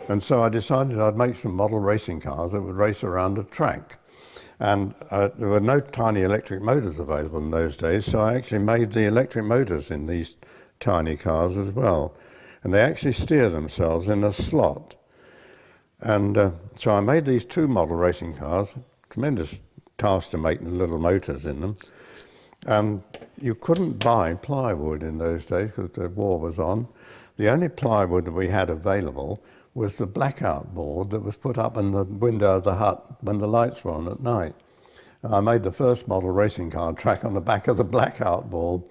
And so I decided I'd make some model racing cars that would race around a track. And there were no tiny electric motors available in those days, so I actually made the electric motors in these tiny cars as well. And they actually steer themselves in a slot. And so I made these 2 model racing cars, tremendous task to make the little motors in them. And you couldn't buy plywood in those days because the war was on. The only plywood that we had available was the blackout board that was put up in the window of the hut when the lights were on at night. And I made the first model racing car track on the back of the blackout board.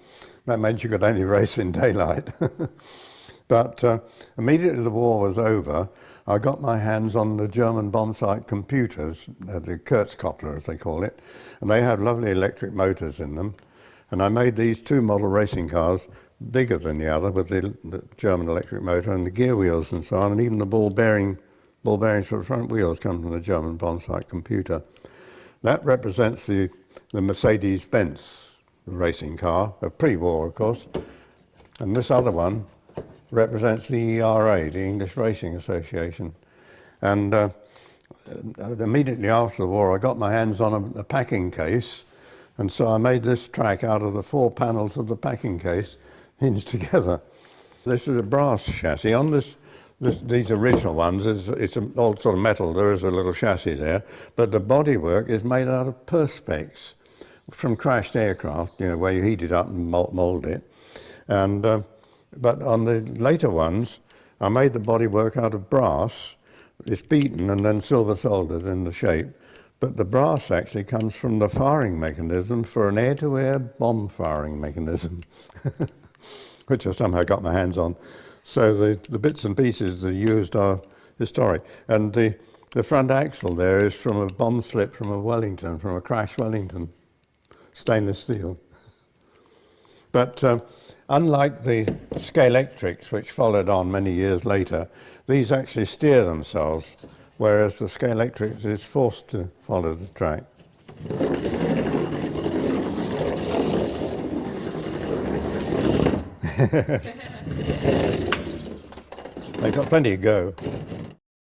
That meant you could only race in daylight. But immediately the war was over, I got my hands on the German bomb site computers, the Kurzkoppler as they call it, and they had lovely electric motors in them. And I made these 2 model racing cars, bigger than the other, with the German electric motor and the gear wheels and so on, and even the ball bearings for the front wheels come from the German bomb site computer. That represents the Mercedes-Benz racing car, a pre-war, of course. And this other one represents the ERA, the English Racing Association. And immediately after the war, I got my hands on a packing case, and so I made this track out of the 4 panels of the packing case hinged together. This is a brass chassis. On these original ones, it's an old sort of metal. There is a little chassis there, but the bodywork is made out of perspex from crashed aircraft, where you heat it up and mould it. And but on the later ones, I made the bodywork out of brass. It's beaten and then silver soldered in the shape. But the brass actually comes from the firing mechanism for an air-to-air bomb firing mechanism, which I somehow got my hands on. So the bits and pieces that are used are historic. And the front axle there is from a bomb slip from a crash Wellington, stainless steel. But unlike the Scalextrics, which followed on many years later, these actually steer themselves, whereas the Scalextrics is forced to follow the track. They've got plenty of go.